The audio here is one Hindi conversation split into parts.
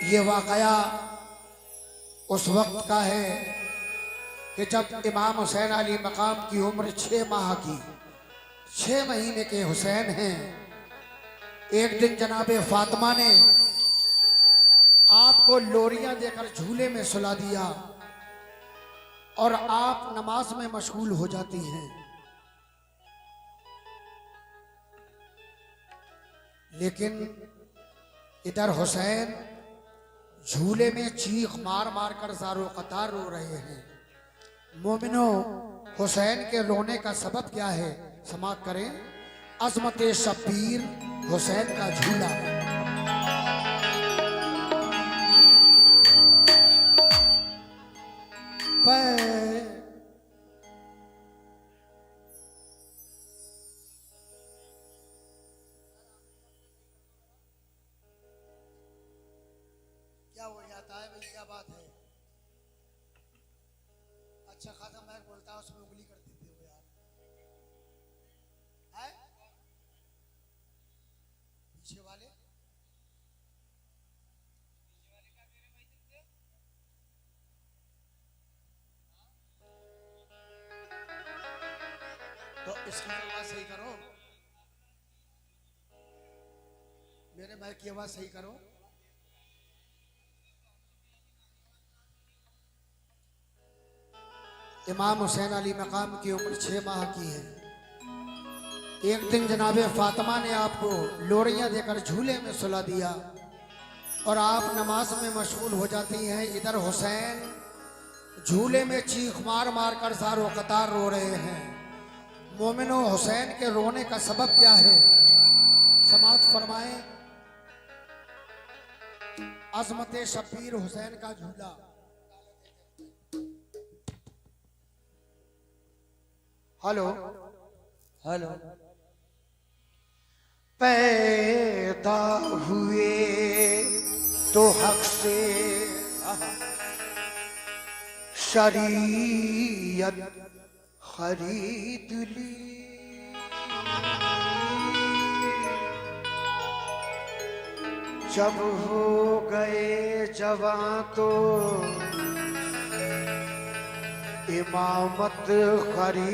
ये वाकया उस वक्त का है कि जब इमाम हुसैन अली मकाम की उम्र 6 माह की, 6 महीने के हुसैन हैं। एक दिन जनाबे फातिमा ने आपको लोरियां देकर झूले में सुला दिया और आप नमाज में मशगूल हो जाती हैं। लेकिन इधर हुसैन झूले में चीख मार मार कर ज़ारो कतार रो रहे हैं। मोमिनो, हुसैन के रोने का सबब क्या है? समाप्त करें। अजमत शब्बीर हुसैन का झूला। क्या हो जाता है भाई? क्या बात है? अच्छा खासा मैं बोलता हूँ, उसमें उंगली कर देते हो यार। है पीछे वाले तो इसकी आवाज सही करो, मेरे भाई की आवाज सही करो। इमाम हुसैन अली मकाम की उम्र 6 माह की है। एक दिन जनाबे फातिमा ने आपको लोरियां देकर झूले में सुला दिया और आप नमाज में मशगूल हो जाती हैं। इधर हुसैन झूले में चीख मार मार कर ज़ारो कतार रो रहे हैं। मोमिनो, हुसैन के रोने का सबब क्या है? समाअत फरमाएं। अजमत शब्बीर हुसैन का झूला। Hello hello. पैदा हुए तो हक से शरीयत खरीद ली, जब हो गए जवां तो इमामत खरीद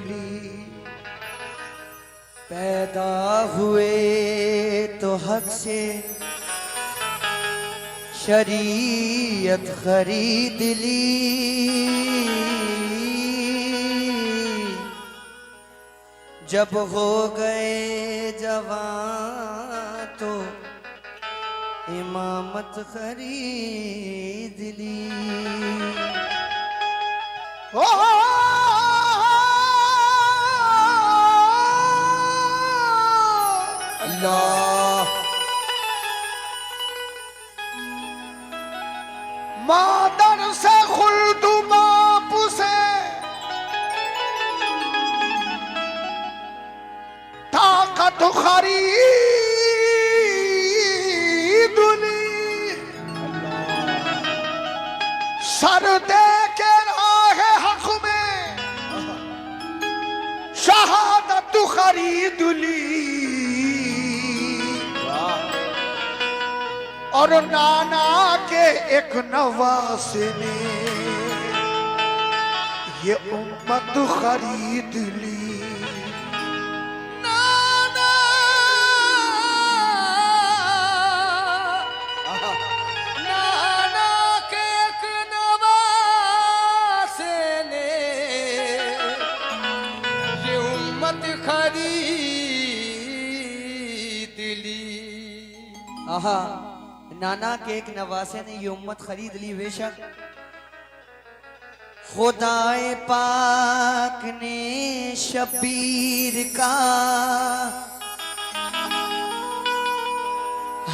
ली। पैदा हुए तो हक से शरीयत खरीद ली, जब हो गए जवां तो इमामत खरीद ली। ओ अल्लाह। मादर से खुल्द बाप से ताकत खरीद ली, सर दे के राह हक में शहादत खरीद ली। और नाना के एक नवासे ने ये उम्मत खरीद ली। नाना नाना के एक नवासे ने ये उम्मत खरीद ली। आहा, नाना के एक नवासे ने ये उम्मत खरीद ली। बेशक खुदाए पाक ने शब्बीर का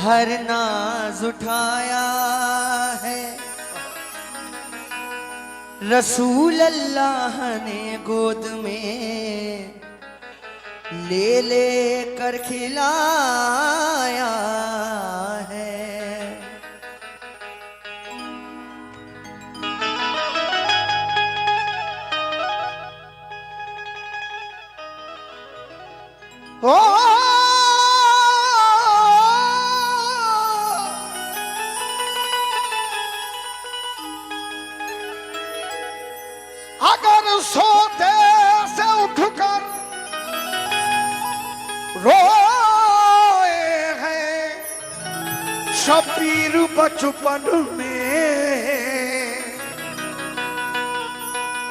हर नाज उठाया है, रसूल अल्लाह ने गोद में ले ले कर खिलाया है। ओ शबीर बचपन में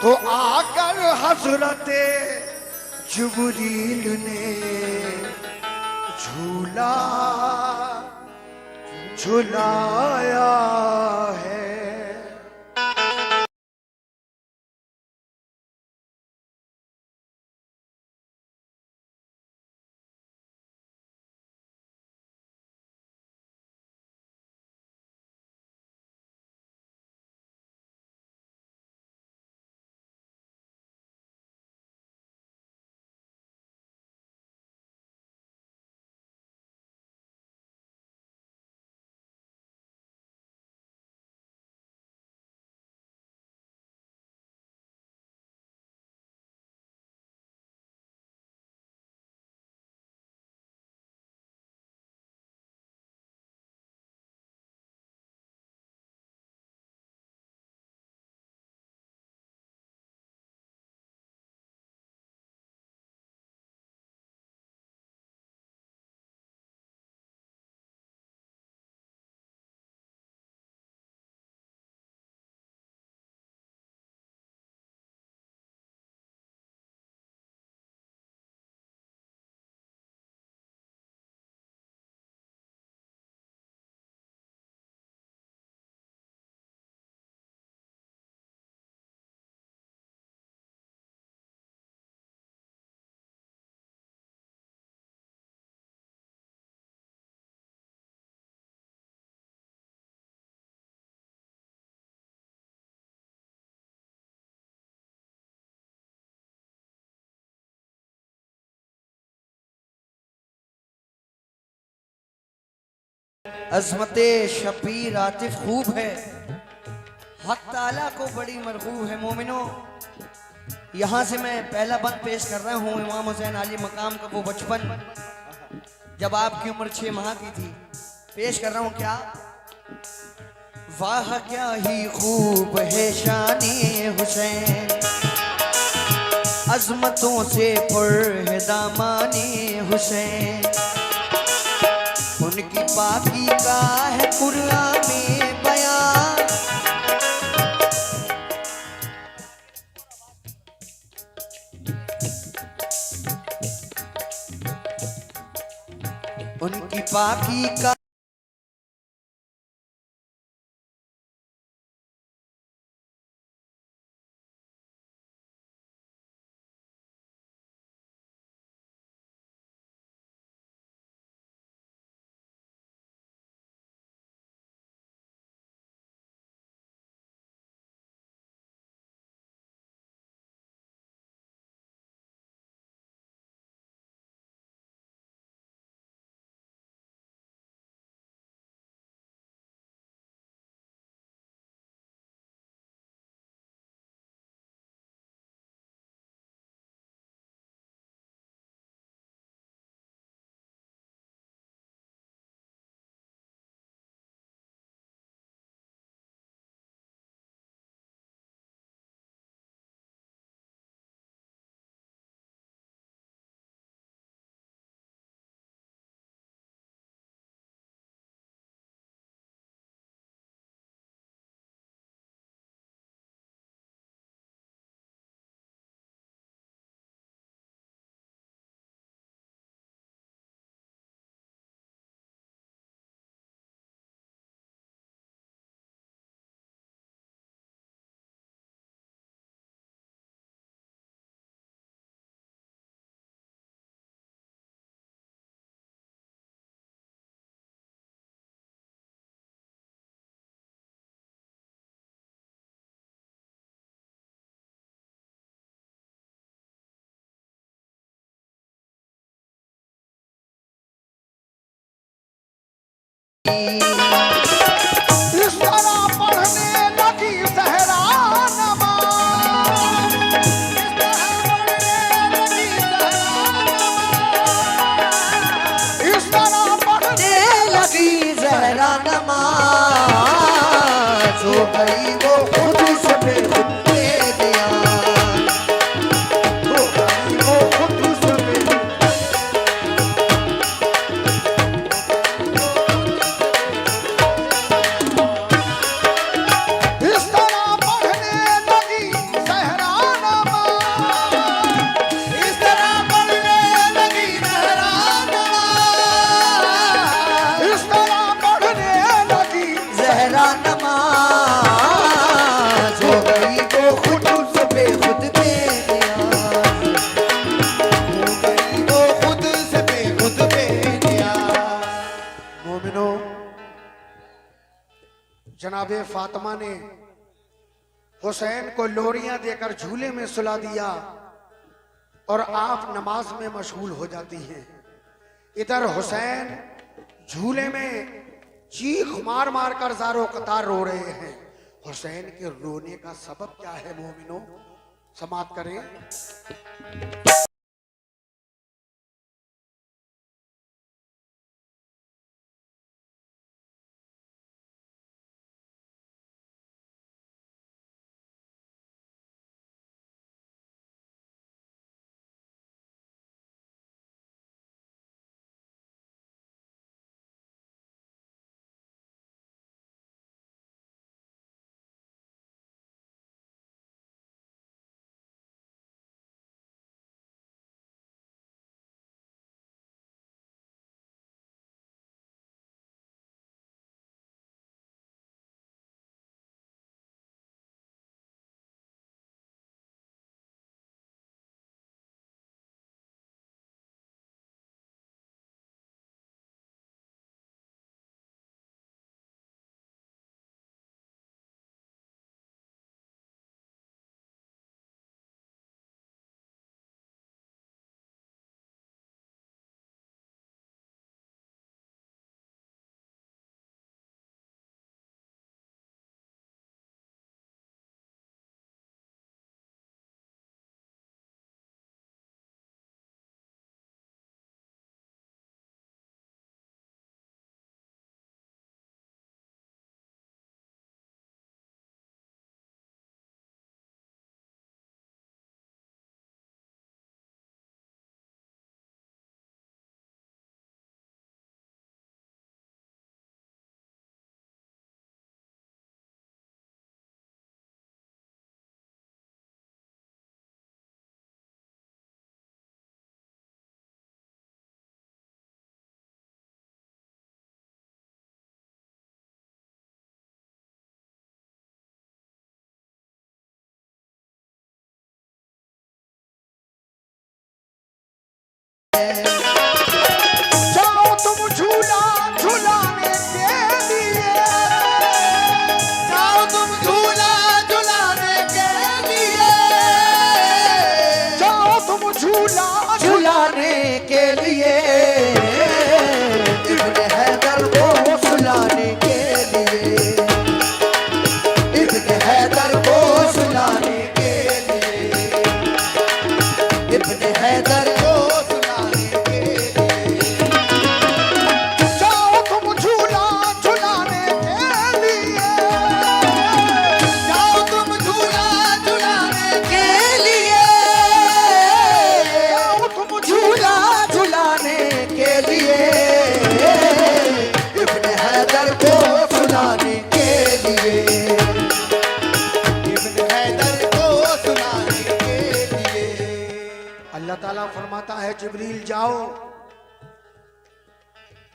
तो आकर हजरते जिब्रील ने झूला झुलाया है। अज़मते शबीर आतिफ खूब है, हक ताला को बड़ी मरगूब है। मोमिनो, यहाँ से मैं पहला बंद पेश कर रहा हूँ इमाम हुसैन अली मकाम का वो बचपन जब आपकी उम्र 6 माह की थी। पेश कर रहा हूँ क्या? वाह क्या ही खूब है शाने हुसैन, अज़मतों से पुर है दामाने हुसैन, उनकी पाकी का है कुरान में बयान, उनकी पाकी का इस तरह पढ़ने लगी ज़हरा नमाज़, इस तरह पढ़ने लगी ज़हरा नमाज़, हो गई वो खुद से बेखुद बेबयान, हो गई वो खुद से बेखुद जनाबे फातिमा ने हुसैन को लोरियां देकर झूले में सुला दिया और आप नमाज में मशगूल हो जाती हैं। इधर हुसैन झूले में चीख मार मार कर ज़ारो कतार रो रहे हैं। हुसैन के रोने का सबब क्या है मोमिनो, समाप्त करें। जाओ तुम झूला झूलाने के लिए, जाओ तुम झूला झूलाने के लिए, जाओ तुम झूला झूलाने के लिए, इब्न हैदर को सुलाने के लिए, इब्न हैदर को सुलाने के लिए, इब्न हैदर को अल्लाह ताला फरमाता है जिब्रील जाओ,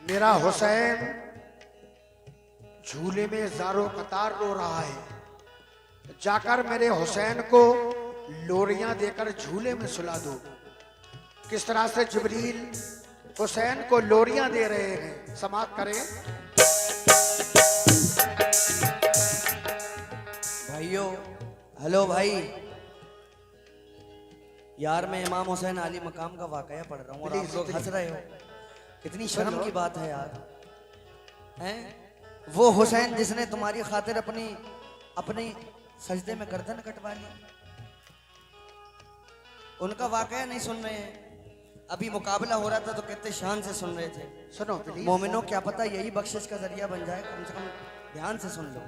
मेरा हुसैन झूले में ज़ारो कतार रो रहा है, जाकर मेरे हुसैन को लोरियां देकर झूले में सुला दो। किस तरह से जिब्रील हुसैन को लोरियां दे रहे हैं, समाप्त करें। भाइयों, हेलो भाई यार, मैं इमाम हुसैन अली मकाम का वाकया पढ़ रहा हूँ और आप लोग हंस रहे हो। कितनी शर्म की बात है यार, हैं? वो हुसैन जिसने तुम्हारी खातिर अपनी अपनी सजदे में गर्दन कटवा ली, उनका वाकया नहीं सुन रहे हैं। अभी मुकाबला हो रहा था तो कितने शान से सुन रहे थे। सुनो प्लीज। मोमिनो, क्या पता यही बख्शिश का जरिया बन जाए, कम से कम ध्यान से सुन लो।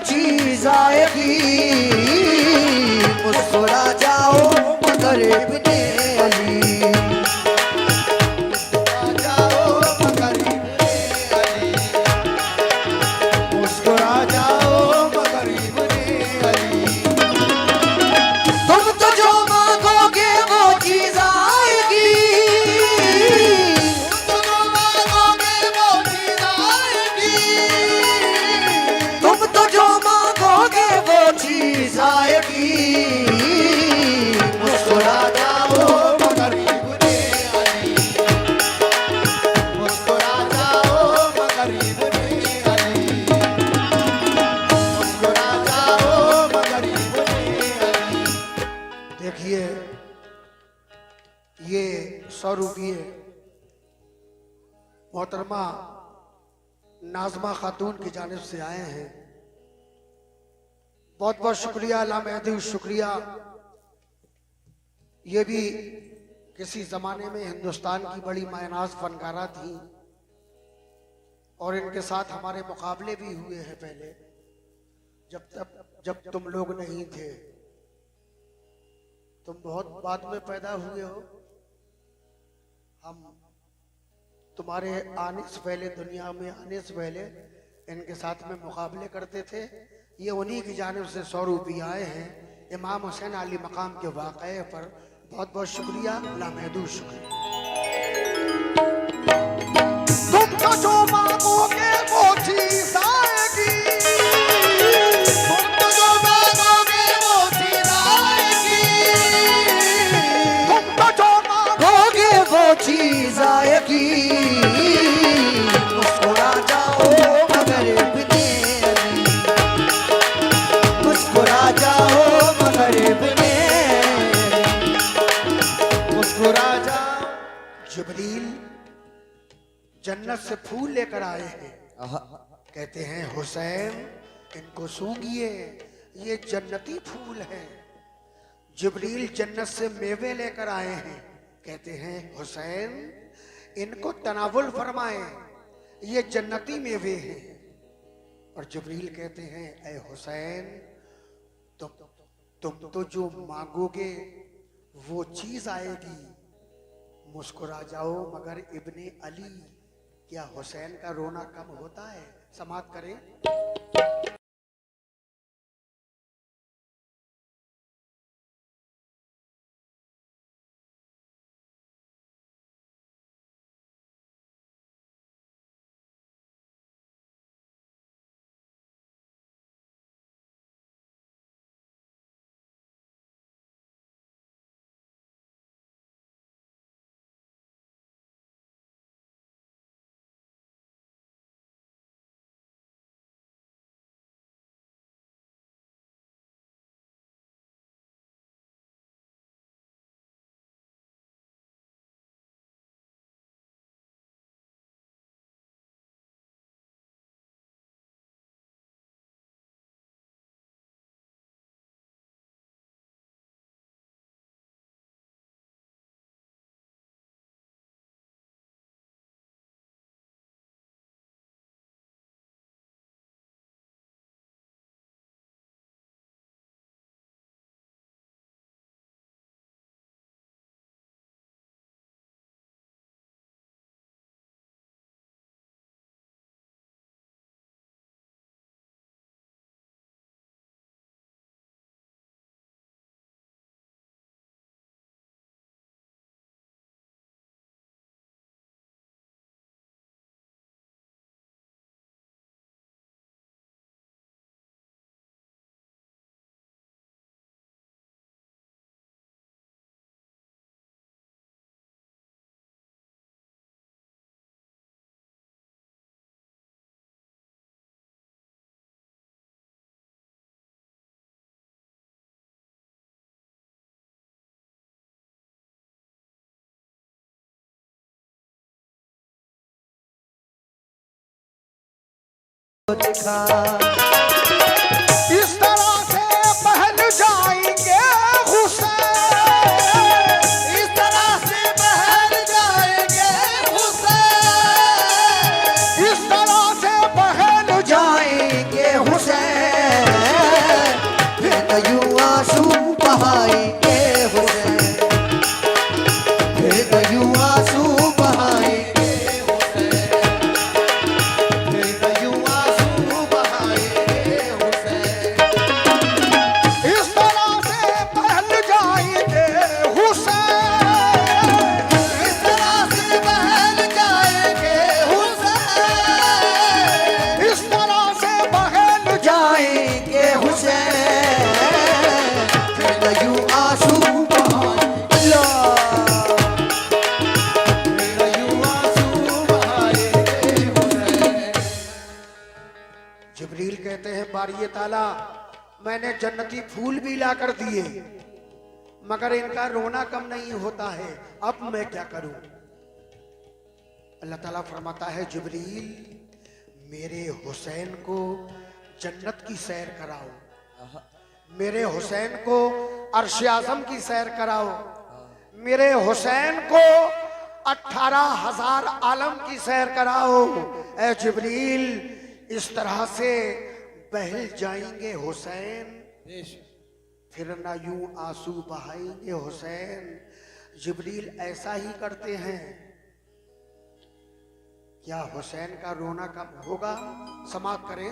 चीज आएगी, मुस्कुरा जाओ मगर इब्ने अली। मुस्कुरा जाओ मगर इब्ने अली, मुस्कुरा जाओ मगर इब्ने अली। तुम तो जो मांगोगे वो चीज आएगी, तुम तो मांगोगे वो चीज आएगी, तुम तो जो मांगोगे वो चीज आएगी। मुस्कुरा जाओ मगर इब्ने अली, मुस्कुरा जाओ मगर इब्ने अली, मुस्कुरा जाओ मगर इब्ने अली। देखिए ये 100 रुपये मोहतरमा नाजमा खातून की जानिब से आए हैं। बहुत बहुत शुक्रिया, लामहदूद शुक्रिया। ये भी किसी जमाने में हिंदुस्तान की बड़ी मायनाज फनकारा थी और इनके साथ हमारे मुकाबले भी हुए हैं पहले, जब तुम लोग नहीं थे। तुम बहुत बाद में पैदा हुए हो, हम तुम्हारे आने से पहले, दुनिया में आने से पहले इनके साथ में मुकाबले करते थे। ये उन्हीं की जानिब से 100 रुपये आए हैं इमाम हुसैन अली मकाम के वाक़े पर। बहुत बहुत शुक्रिया, लामहदूद शुक्रिया। तुम तो जो मांगोगे वो चीज आएगी, तुम तो जो मांगोगे वो चीज़ आएगी, तुम तो जो मांगोगे वो चीज आएगी। मुस्कुरा जाओ मगर इब्ने अली, मुस्कुरा जाओ मगर इब्ने अली, मुस्कुरा जाओ। जिब्रील जन्नत से फूल लेकर आए हैं, कहते हैं हुसैन इनको सूंघिए, ये जन्नती फूल है। जिब्रील जन्नत से मेवे लेकर आए हैं, कहते हैं हुसैन इनको तनावुल फरमाए, ये जन्नती मेवे हैं। और जिब्रील कहते हैं ऐ हुसैन तुम तो जो मांगोगे वो चीज आएगी, मुस्कुरा जाओ मगर इब्ने अली। क्या हुसैन का रोना कम होता है? समाप्त करें। दिखा इस तरह से बहल जाएंगे हुसैन, इस तरह से बहल जाएंगे हुसैन, इस तरह से बहल जाएंगे हुसैन। कहते हैं बारिये ताला, मैंने जन्नती फूल भी ला कर दिए मगर इनका रोना कम नहीं होता है, अब मैं क्या करूं। अल्लाह ताला फरमाता है जिब्रील मेरे हुसैन को जन्नत की सैर कराओ, मेरे हुसैन को अर्श आज़म की सैर कराओ, मेरे हुसैन को 18,000 आलम की सैर कराओ। ऐ जिब्रील इस तरह से बहल जाएंगे हुसैन, फिर ना यूं आंसू बहाएंगे हुसैन। जिब्रील ऐसा ही करते हैं। क्या हुसैन का रोना कब होगा? समाप्त करें।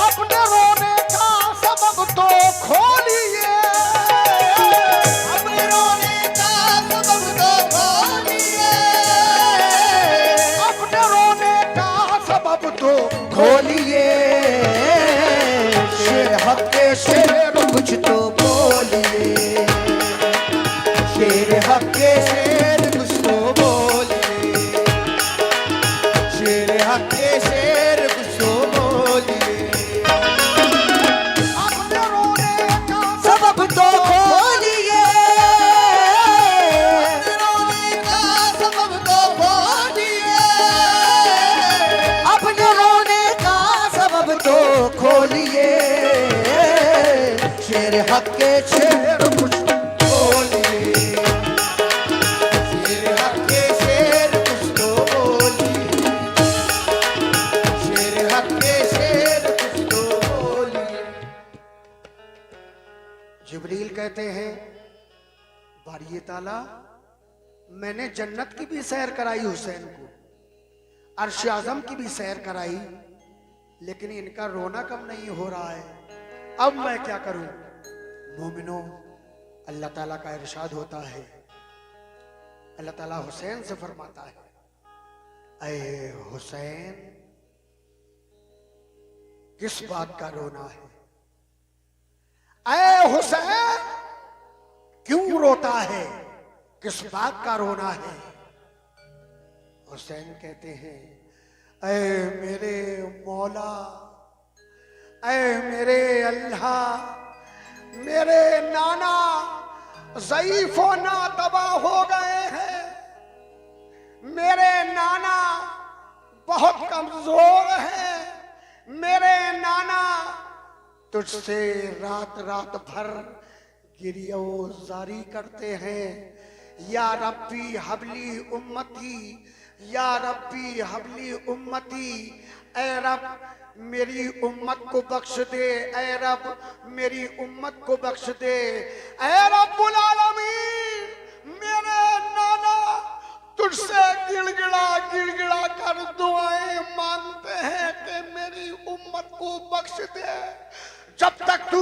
अपने रोने का सबब तो खोलिए, अपने रोने का सबब तो खोलिए, अपने रोने का सबब तो खोलिए। शेर हक के शेर कुछ तो बोलिए, शेर हक के शेर कुछ तो बोलिए, शेर हक के शेर कुछ तो बोलिए। अपने रोने का सबब तो खोलिए, अपने रोने का सबब तो खोलिए, अपने रोने का सबब तो खोलिए। शेर हक के शेर कुछ बोलिए, शेर हक के शेर कुछ तो बोलिए, शेर हक के शेर कुछ तो बोलिए। जिब्रील कहते हैं बारिये ताला, मैंने जन्नत की भी सैर कराई हुसैन को, अर्श आज़म की भी सैर कराई, लेकिन इनका रोना कम नहीं हो रहा है, अब मैं क्या करूं। मोमिनो, अल्लाह ताला का इरशाद होता है, अल्लाह ताला हुसैन से फरमाता है, ऐ हुसैन किस बात का रोना है? ऐ हुसैन क्यों रोता है? किस बात का रोना है? हुसैन कहते हैं, ऐ मेरे मौला, ऐ मेरे अल्लाह, मेरे नाना ज़ईफ़ व नातबा हो गए हैं, मेरे नाना बहुत कमजोर हैं, मेरे नाना तुझसे रात रात भर गिरियो जारी करते हैं। या रब्बी हबली उम्मती, या रब्बी हबली उम्मती। ऐ रब मेरी उम्मत को बख्श दे, ऐ रब मेरी उम्मत को बख्श दे। ऐ रब्बुल आलमीन मेरे नाना तुझसे गिड़गिड़ा गिड़गिड़ा कर दुआएं मांगते हैं कि मेरी उम्मत को बख्श दे। जब तक तू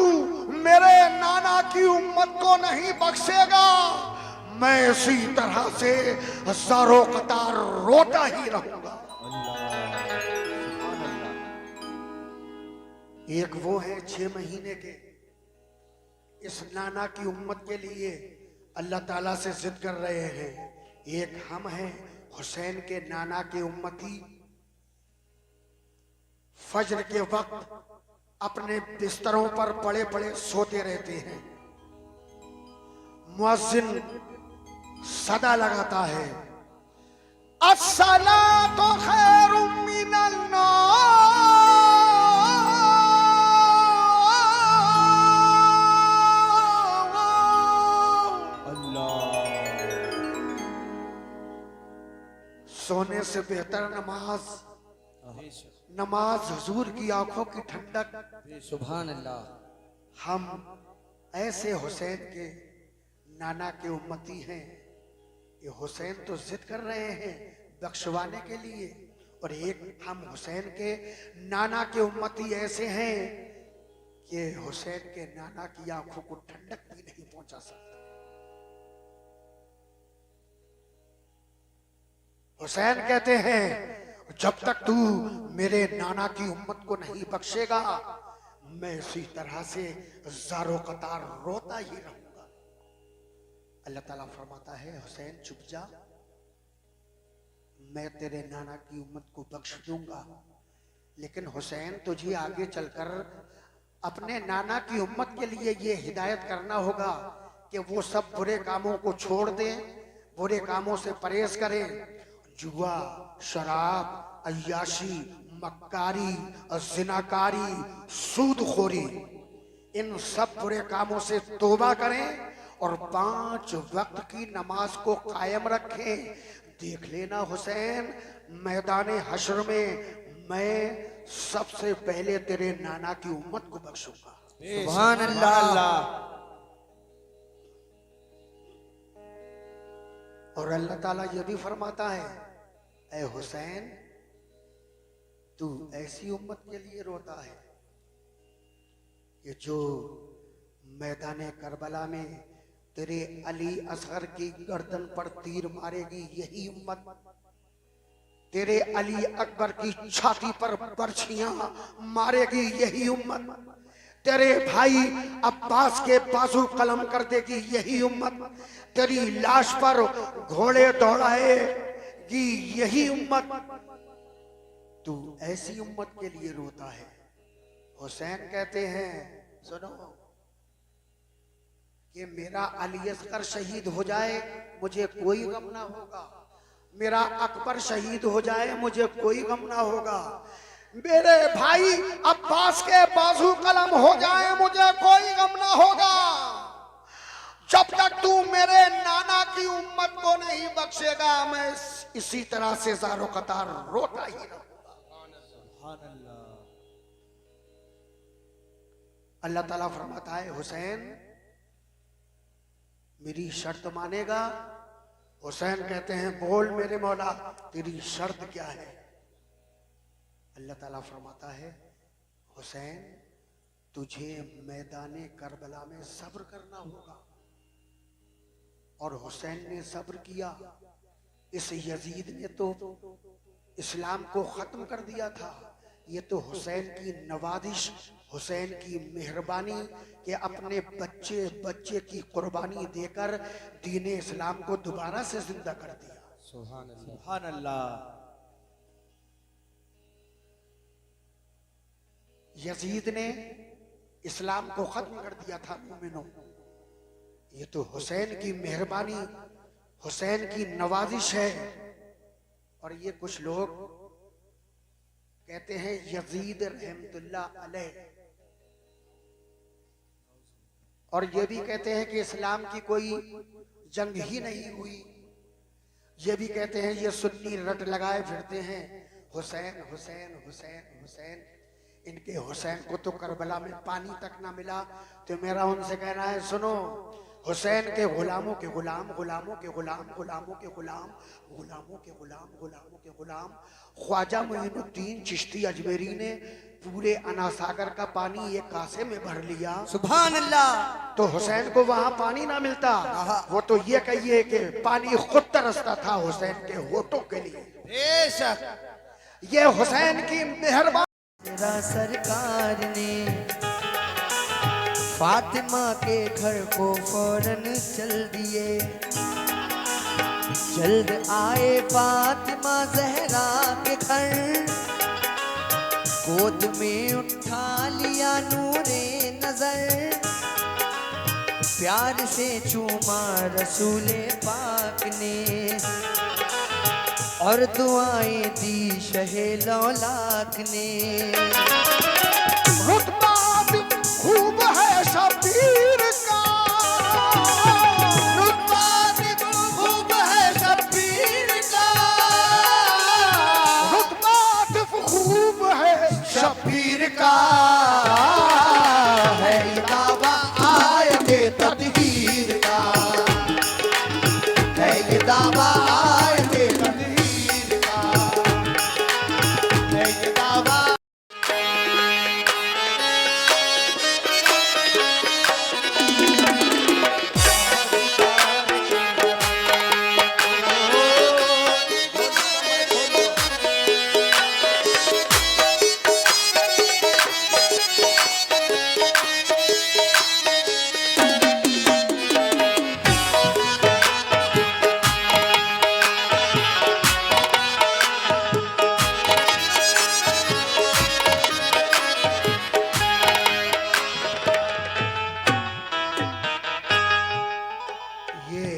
मेरे नाना की उम्मत को नहीं बख्शेगा मैं इसी तरह से हजारों कतार रोता ही रहूंगा। एक वो है 6 महीने के, इस नाना की उम्मत के लिए अल्लाह ताला से जिद कर रहे हैं। एक हम हैं हुसैन के नाना के उम्मती, फज्र के वक्त अपने बिस्तरों पर पड़े पड़े सोते रहते हैं। मुअज्जिन सदा लगाता है अस्सलातु खैरुम मिनन नौम। सोने से बेहतर नमाज, नमाज हुजूर की आंखों की ठंडक। सुभान अल्लाह। हम ऐसे हुसैन के नाना के उम्मती हैं। ये हुसैन तो जिद कर रहे हैं बख्शवाने के लिए, और एक हम हुसैन के नाना के उम्मती ऐसे हैं कि हुसैन के नाना की आंखों को ठंडक भी नहीं पहुंचा सकते। हुसैन कहते हैं जब तक तू मेरे नाना की उम्मत को नहीं बख्शेगा मैं इसी तरह से ज़ारो कतार रोता ही रहूंगा। अल्लाह ताला फरमाता है हुसैन चुप जा, मैं तेरे नाना की उम्मत को बख्श दूंगा, लेकिन हुसैन तुझे आगे चलकर अपने नाना की उम्मत के लिए ये हिदायत करना होगा कि वो सब बुरे कामों को छोड़ दें, बुरे कामों से परहेज करें। जुआ, शराब, अय्याशी, मक्कारी, जिनाकारी, सूदखोरी, इन सब बुरे कामों से तौबा करें और 5 वक्त की नमाज को कायम रखें। देख लेना हुसैन, मैदान हश्र में मैं सबसे पहले तेरे नाना की उम्मत को बख्शूंगा। सुभान अल्लाह। और अल्लाह ताला ये भी फरमाता है ऐ हुसैन तू ऐसी उम्मत के लिए रोता है कि जो मैदान करबला में तेरे अली असगर की गर्दन पर तीर मारेगी, यही उम्मत तेरे अली अकबर की छाती पर बर्छियां मारेगी, यही उम्मत तेरे भाई अब्बास के बाजू कलम कर देगी, यही उम्मत तेरी लाश पर घोड़े दौड़ाएगी, यही उम्मत। तू ऐसी उम्मत के लिए रोता है। हुसैन कहते हैं सुनो कि मेरा अली असगर शहीद हो जाए मुझे कोई गम ना होगा, मेरा अकबर शहीद हो जाए मुझे कोई गम ना होगा, मेरे भाई अब्बास के बाजू कलम हो जाए मुझे कोई गम ना होगा, जब तक तू मेरे नाना की उम्मत को नहीं बख्शेगा मैं इसी तरह से ज़ारो कतार रोता ही रहूंगा। अल्लाह ताला फरमाता है हुसैन मेरी शर्त मानेगा? हुसैन कहते हैं बोल मेरे मौला तेरी शर्त क्या है? अल्लाह ताला फरमाता है हुसैन तुझे मैदाने करबला में सब्र करना होगा। और हुसैन ने सब्र किया। इस यजीद ने तो इस्लाम को खत्म कर दिया था। ये तो हुसैन की नवाजिश, हुसैन की मेहरबानी कि अपने बच्चे बच्चे की कुर्बानी देकर दीन इस्लाम को दोबारा से जिंदा कर दिया। सुभान अल्लाह। यजीद ने इस्लाम को खत्म कर दिया था मोमिनों। ये तो हुसैन की मेहरबानी, हुसैन की नवाजिश है। और ये कुछ लोग कहते हैं यजीद रहमतुल्लाह अलैह, और ये भी कहते हैं कि इस्लाम की कोई जंग ही नहीं हुई। ये भी कहते हैं ये सुन्नी रट लगाए फिरते हैं, हुसैन हुसैन हुसैन हुसैन। इनके हुसैन को तो करबला में पानी तक ना मिला। तो मेरा उनसे कहना है, सुनो, हुसैन के गुलामों के गुलाम, गुलामों के गुलाम, गुलामों के गुलाम, गुलामों के गुलाम, गुलामों के गुलाम ख्वाजा मोइनुद्दीन चिश्ती अजमेरी ने पूरे अनासागर का पानी एक कासे में भर लिया। सुभान अल्लाह। तो हुसैन को वहां पानी ना मिलता, वो तो ये कहिए कि पानी खुद तरसता था हुसैन के होठों के लिए। बेशक ये हुसैन की मेहरबानी। तेरा सरकार ने फातिमा के घर को फौरन चल दिए। जल्द आए फातिमा जहरा के घर, गोद में उठा लिया नूरे नजर। प्यार से चूमा रसूले पाक ने, और दुआएं दी शहे लौलाक ने। रुतबा खूब है शबीर का, रुतबा खूब है शबीर का, रुतबा खूब है शबीर का। है ये दावा आए तदहीर का, है ये दावा आए तदहीर का, है ये दावा। ये